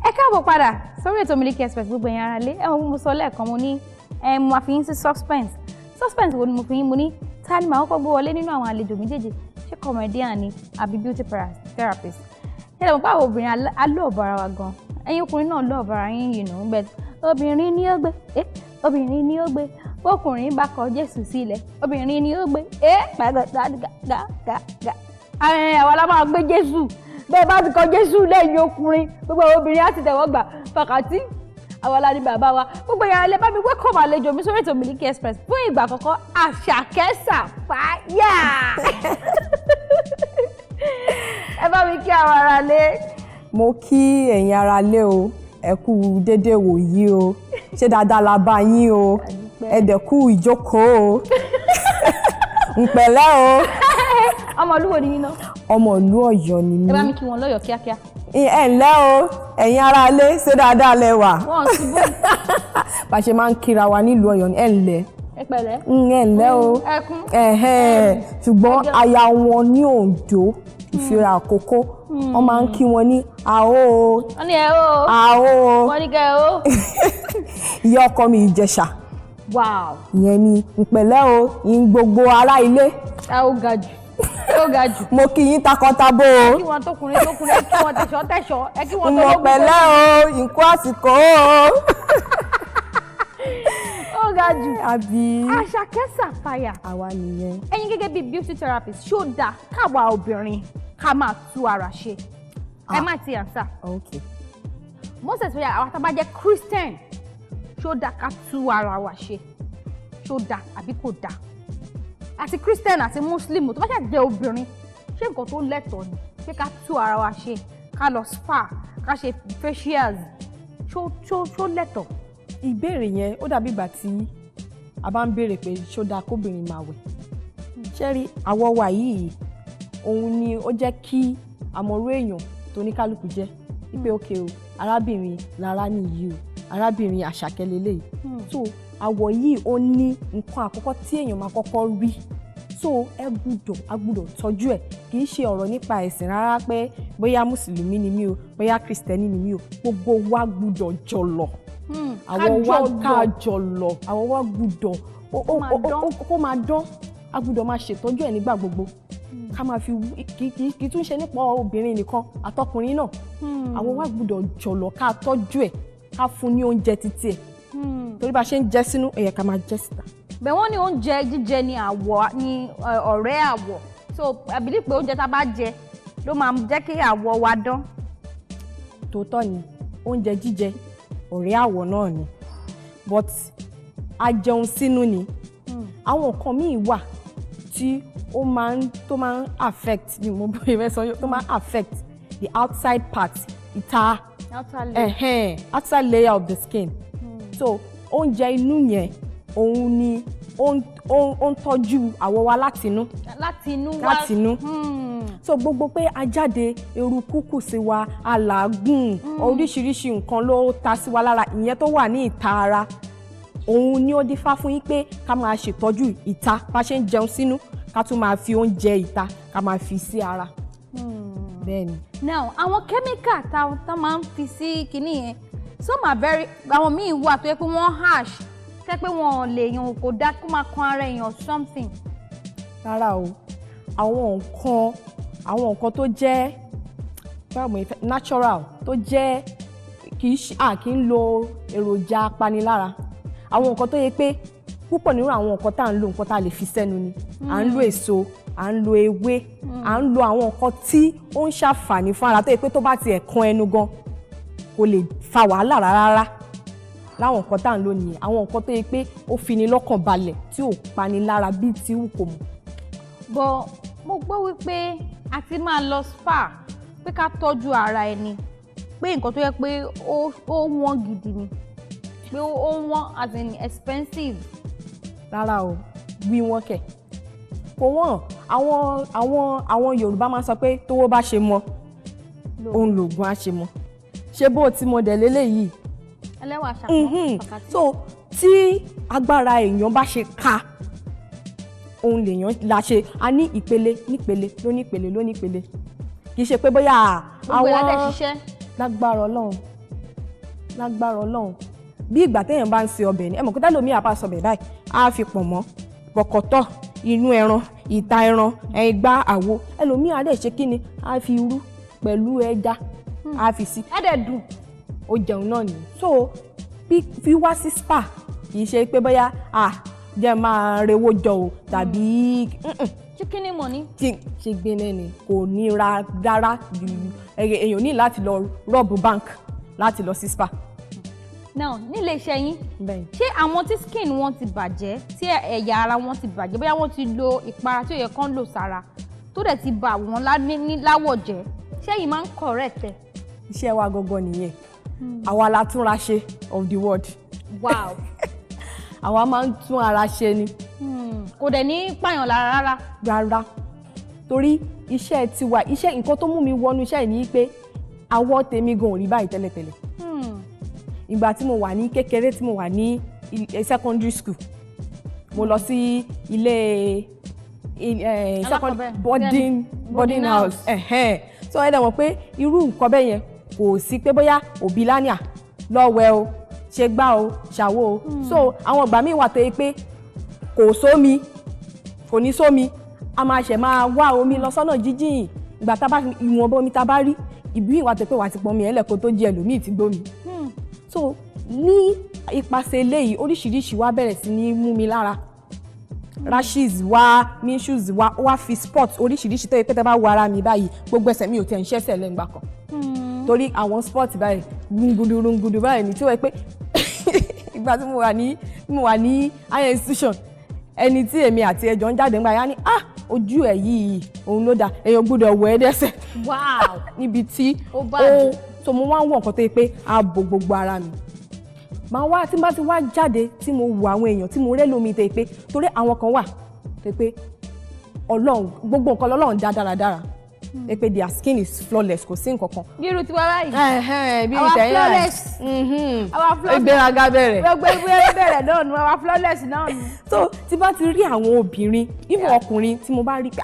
Ẹ káàbọ̀ padà sórí ètò Miliki Express gbogbo ẹ̀yin ará ilé. Mo sọ lẹ́ẹ̀kan mo ní mo máa fi yín sí suspense wo ni mo fi yín mo ní ta ni màá kọ́kọ́ gbé wọlé nínú àwọn àlejò méjèèjì ṣé comedian ni àbí beauty therapist. Ṣé ẹ mọ̀ pé àwọn obìnrin alóòbọ̀ ara wa gan ẹ̀yin ọkùnrin náà lóòbọ̀ ara yín yìí nù bẹ́ẹ̀ obìnrin ni ó gbé obìnrin ni ó gbé bọ́kùnrin bá kọ Jésù sílẹ̀ obìnrin ni ó gbé gbàgbà àwọn la máa gbé Jésù bẹ́ẹ̀ bá ti kọ Jésù lẹ́yìn ọkùnrin gbogbo àwọn obìnrin á ti tẹ̀wọ́ gbà fàkàtí àwọn aládìí bàbá wa gbogbo yàrá ilé bá mi welcome àlejò mi sórí ètò Miliki Express fún ìgbà àkọ́kọ́ Àṣàkẹ́ Sàfáyà. Ẹ bá mi kí àwọn ará ilé. Mo kí ẹ̀yin ará ilé o ẹ kú dédé wòyí o ṣé dáadáa la bá yín o ẹ dẹ̀ kú ìjókòó o ǹpẹ̀lẹ́ o. Ọmọ ìlú wo ni yín náà? Ọmọ ìlú Ọ̀yọ́ ni mí. Ẹ bá mi kí wọn lọ́yọ̀ kíákíá. Ẹ ǹlẹ́ o ẹ̀yin ará ilé ṣé dáadáa lẹ wà. Wọ́n ti bó. Bá ṣe máa ń kíra wa nílùú Ọ̀yọ́ ni ẹ ǹlẹ́. Ẹ pẹ̀lẹ́. Ẹ ǹlẹ́ o. Ẹkún. Ṣùgbọ́n aya wọn ní Oǹdó Ìfira Àkókó wọ́n máa ń kí wọn ní àó o. Wọ́n ní ẹ o. Àó o. Wọ́n ní kẹ́ o. Ìyá ọkọ mi Ìjẹ̀ṣà. Wow. Ìyẹn ni ǹpẹ̀lẹ́ o yín gbogbo ará ilé. Ẹ ó ga jù. Ó ga jù. Mo kí yín takọtabo o. Kí wọn tókùnrin ẹ kí wọn tẹ̀ṣọ́ ẹ kí wọn tó lógun. Mo pẹ̀lẹ́ o ìkú àsìkò o. Ó ga jù. Àbí. Àṣàkẹ́ Sàfáyà. Àwa nìyẹn. Ẹ̀yin gẹ́gẹ́ bí beauty therapist ṣó dáa káwa obìnrin ká máa tú ara ṣe. Ẹ má ti answer. Okay. Most especially àwọn tá bá jẹ́ Christian ṣó dáa ká tú ara wa ṣe. Ṣó dáa àbí kò dáa. Àti Christian àti Muslim tó bá ṣe jẹ́ obìnrin ṣé nǹkan tó lẹ́tọ̀ọ́ ni pé ká tú ara wa ṣe ká lọ spa ká ṣe facials ṣó lẹ́tọ̀ọ́. Ìbéèrè yẹn ó dàbí ìgbà tí a bá ń béèrè pé ṣó dáa kóbìnrin máa wẹ̀. Ṣé rí àwọ̀ wa yìí òun ni ó jẹ́ kí àmọ̀rú èèyàn tó ní kálukú jẹ́ wípé ókè o arábìnrin Lára nìyí o arábìnrin Àṣàkẹ́ lélẹ́yìí. So àwọ̀ yìí ó ní nǹkan àkọ́kọ́ tí èèyàn máa kọ́kọ́ rí so a gbúdọ̀ tọ́jú ẹ̀ kì í ṣe ọ̀rọ̀ nípa ẹ̀sìn rárá pé bóyá mùsùlùmí ni mí o bóyá kìrìsìtẹ́nì ni mí o gbogbo wa gbúdọ̀ jọlọ àwọ̀ wa ká jọlọ àwọ̀ wa gbúdọ̀ kó máa dán a gbúdọ̀ máa ṣètọ́jú ẹ̀ nígbà gbogbo ká máa fi kì í tún ṣe nípa obìnrin nìkan àtọkùnrin náà àwọ̀ wa gbúdọ̀ jọlọ ká tọ́jú ẹ̀ ká fún ní oúnjẹ títí ẹ̀ torí bá ṣe ń jẹ sínú ó yẹ ká máa jẹ síta. Bẹ́ẹ̀ wọ́n ní oúnjẹ jíjẹ ní àwọ̀ ní ọ̀rẹ́ àwọ̀ so I believe pé oúnjẹ tá a bá jẹ ló máa jẹ́ kí àwọ̀ wa dán. Tòótọ́ ni oúnjẹ jíjẹ ọ̀rẹ́ àwọ̀ náà ni but a jẹun sínú ni àwọn nǹkan míì wà tí ó máa ń affect ni mo bóyá fẹ́ sọ tó máa ń affect the outside part ìta outside layer of the skin. So oúnjẹ inú yẹn òun ni ó ń tọ́jú àwọ̀ wa látinú. So gbogbo pé a jáde eruku kù sí wa alàágùn oríṣiríṣi nǹkan ló ta sí wa lára ìyẹn tó wà ní ìta ara òun ni ó dífá fún yín pé ká máa ṣètọ́jú ìta bá ṣe ń jẹun sínú ká tún máa fi oúnjẹ ìta ká máa fi sí ara. Bẹ́ẹ̀ni. Now àwọn kẹ́míkà tá máa ń fi sí kinní yẹn some are very àwọn míì wà tó yẹ pé wọ́n harsh tẹ́ pé wọ́n lè yan kò dá kó máa kan ara èèyàn something. Rárá o àwọn nǹkan tó jẹ́ natural tó jẹ́ kì í lo èròjà apanilára àwọn nǹkan tó yẹ pé púpọ̀ nínú àwọn nǹkan tá à ń lo nǹkan tá a lè fi sẹ́nu ni à ń lo èso à ń lo ewé à ń lo àwọn nǹkan tí ó ń ṣàǹfààní fún ara tó yẹ pé tó bá tiẹ̀ kan ẹnu gan kò lè fa wàhálà rárá láwọn nǹkan tá à ń lò nìyẹn àwọn nǹkan tó yẹ pé ó fi ni lọ́kàn balẹ̀ tí ò pani lára bíi tí wù kò mọ̀. Bọ̀ mo gbọ́ wípé a ti máa lọ spa pé ká tọ́jú ara ẹni pé nǹkan tó yẹ pé ó wọ́n gidi ni pé ó wọ́n as in expensive. Rárá o wí wọ́n kẹ̀ kò wọ́n àwọn Yorùbá máa ń sọ pé tówó bá ṣe mọ òun lògùn á ṣe mọ ṣé bó ti mọ dẹ̀ lélẹ́yìí. Ẹlẹ́wà ṣàkóso. So tí agbára èèyàn bá ṣe ká òun lèèyàn la ṣe a ní ìpele nípele lónípele kì í ṣe pé bóyá gbogbo ìlànà ṣiṣẹ́ lágbára Ọlọ́run lágbára Ọlọ́run bí ìgbà téèyàn bá ń ṣe ọbẹ̀ ni ẹ mọ̀ pé tẹ́lómi àbá sọbẹ̀ báyìí á fi pọ̀nmọ́ bọ̀kọ̀tọ̀ inú ẹran ìta ẹran ẹgbá àwo ẹlòmíì á dẹ̀ ṣe kí ni á fi irú pẹ̀lú ẹja á fi sí. ẹ dẹ̀ dùn. ó jẹun náà nìyí so fi wá sí spa kì í ṣe pé bóyá jẹ́ máa rewó jọ o tàbí chicken money. ṣe gbé náà ni kò ní ra rárá èèyàn ní láti lọ rọ́ọ̀bù bank láti lọ sí spa. now nílé iṣẹ́ yín ṣé àwọn tí skin wọn ti bàjẹ́ tí ẹ̀yà ara wọn ti bàjẹ́ bóyá wọ́n ti lo ìpara tí ó yẹ kán lò sára tó dẹ̀ ti bà wọ́n láwọ̀ jẹ́ ṣé yìí máa ń correct ẹ̀. iṣẹ́ wa gangan nìyẹn àwa la túnra ṣe of the world. wow. àwa máa ń tún ara ṣe ni. kò dẹ̀ ní pààyàn lára rárá. rárá torí iṣẹ́ tiwa iṣẹ́ nǹkan tó mú mi wọnú iṣẹ́ yìí ni pé àwọ̀ tèmi gan ò rí báyìí tẹ́lẹ̀tẹ́lẹ̀. ìgbà tí mo wà ní kékeré tí mo wà ní secondary school mo lọ sí ilé boarding house so ẹ dẹ̀ mọ̀ pé irú nǹkan bẹ́ẹ̀ yẹn kò sí pé bóyá òbí lánìá lọ́wẹ́ o ṣe gbá o ṣàwo o so àwọn ìgbà míì wà tó yẹ pé kò ní sómi a máa ṣẹ̀ máa wá omi lọ sọ́nà jíjìn ìgbà tá a bá ìwọ̀nba omi tá a bá rí ìbí ìwà tó pé wà ti pọn mi ẹlẹ́kọ̀ọ́ tó jẹ́ ẹlòmíì ti gbómi. so ní ipasẹ̀ eléyìí oríṣiríṣi wá bẹ̀rẹ̀ sí ní mú mi lára rashes wá measles wá fi spot oríṣiríṣi tó yẹ pé tẹ́ bá wo ara mi báyìí gbogbo ẹsẹ̀ mi ò tẹ̀ ń ṣẹ́sẹ̀ lẹ́ngbà kan torí àwọn spot báyìí rungudu báyìí ní tí ó yẹ pé ìgbà tí mo wà ní higher institution ẹni tí èmi àti ẹjọ́ ń jáde ńgbà yá ni ojú ẹ̀ yìí òun ló dáa èèyàn gbọ́dọ̀ wọ ẹ́ dẹ́sẹ̀. wow. níbi tí ó tó mo wá ń wọ̀ nǹkan tó yẹ pé a bo gbogbo ara mi. màá wá tí n bá ti wá jáde tí mo wo àwọn èèyàn tí mo rẹ́ lómi tó yẹ pé torí àwọn kan wà tó yẹ pé Ọlọ́run gbogbo nǹkan lọ́lọ́run dá dáradára ẹ pé their skin is flawless kò sí nǹkan kan. bí irú tiwa báyìí. bí our flawless. our flawless. ìgbéraga bẹ̀rẹ̀. gbogbo ìgbéraga bẹ̀rẹ̀ náà nu our flawless náà nu. so tí bá ti rí àwọn obìnrin ìmọ̀ ọkùnrin tí mo bá rí pé